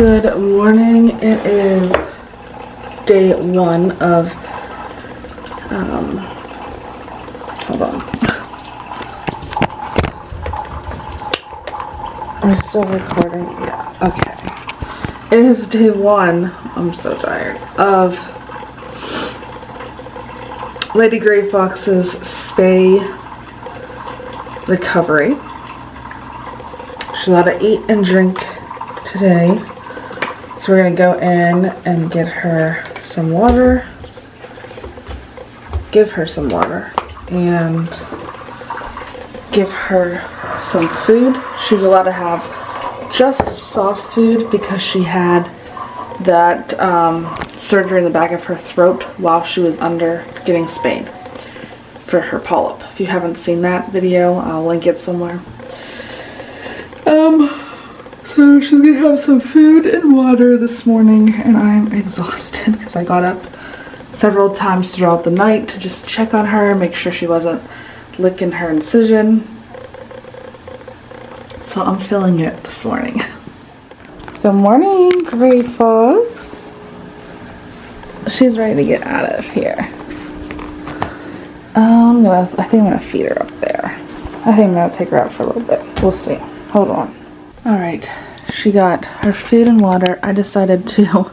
Good morning. It is day 1 of, hold on. Am I still recording? Yeah, okay. It is day 1, I'm so tired, of Lady Gray Fox's spay recovery. She's allowed to eat and drink today. So we're going to go in and get her some water, give her some water, and give her some food. She's allowed to have just soft food because she had that surgery in the back of her throat while she was under getting spayed for her polyp. If you haven't seen that video, I'll link it somewhere. So she's gonna have some food and water this morning, and I'm exhausted because I got up several times throughout the night to just check on her, make sure she wasn't licking her incision. So I'm feeling it this morning. Good morning, Gray Fox. She's ready to get out of here. I think I'm gonna feed her up there. I think I'm gonna take her out for a little bit. We'll see. Hold on. Alright, she got her food and water. I decided to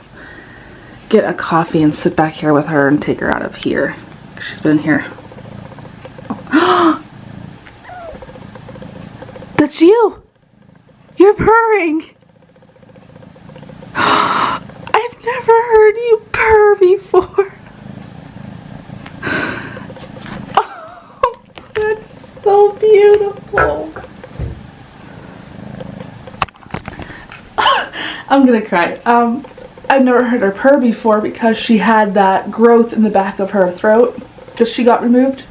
get a coffee and sit back here with her and take her out of here. She's been here. Oh. That's you! You're purring! I've never heard you purr before. Oh, that's so beautiful. I'm gonna cry. I've never heard her purr before because she had that growth in the back of her throat that she got removed.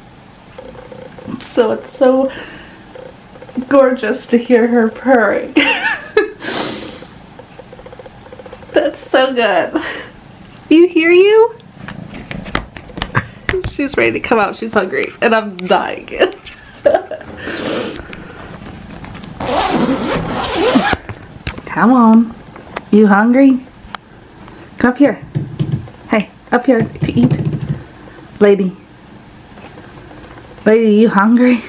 So it's so gorgeous to hear her purring. That's so good. You hear you? She's ready to come out. She's hungry and I'm dying. Come on. You hungry? Come up here. Hey, up here to eat. Lady. Lady, you hungry?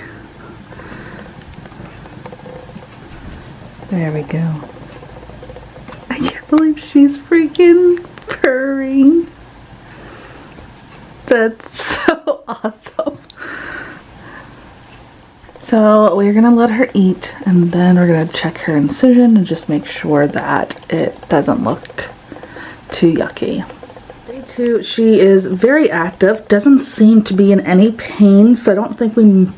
There we go. I can't believe she's freaking purring. That's so awesome. So we're gonna let her eat, and then we're gonna check her incision and just make sure that it doesn't look too yucky. Day 2, she is very active, doesn't seem to be in any pain, so I don't think we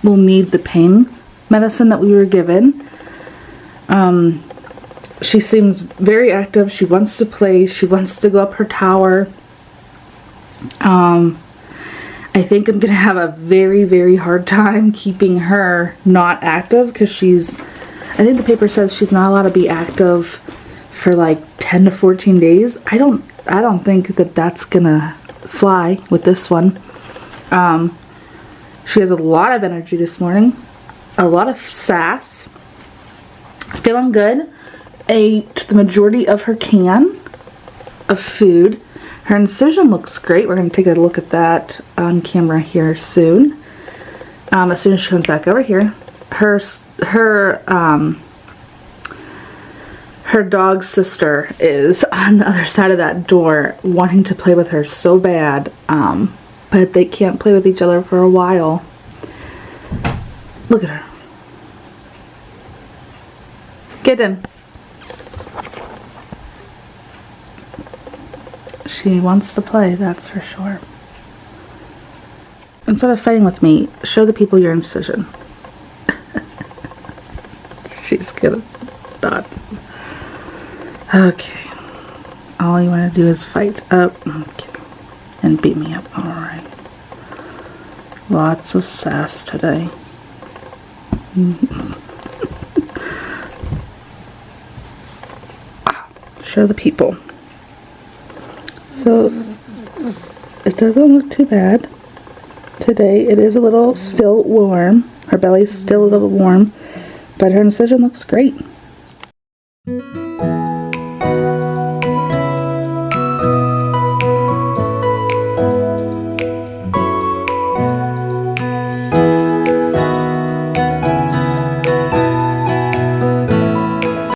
will need the pain medicine that we were given. She seems very active. She wants to play. She wants to go up her tower. I think I'm gonna have a very, very hard time keeping her not active because I think the paper says she's not allowed to be active for like 10 to 14 days. I don't think that that's gonna fly with this one. She has a lot of energy this morning, a lot of sass, feeling good. Ate the majority of her can of food. Her incision looks great. We're going to take a look at that on camera here soon. As soon as she comes back over here. Her dog's sister is on the other side of that door wanting to play with her so bad, but they can't play with each other for a while. Look at her. Kitten. She wants to play, that's for sure. Instead of fighting with me, show the people your incision. She's gonna not. Okay. All you want to do is fight up. Okay. And beat me up. Alright. Lots of sass today. Show the people. So, it doesn't look too bad. Today, it is a little still warm. Her belly's still a little warm, but her incision looks great.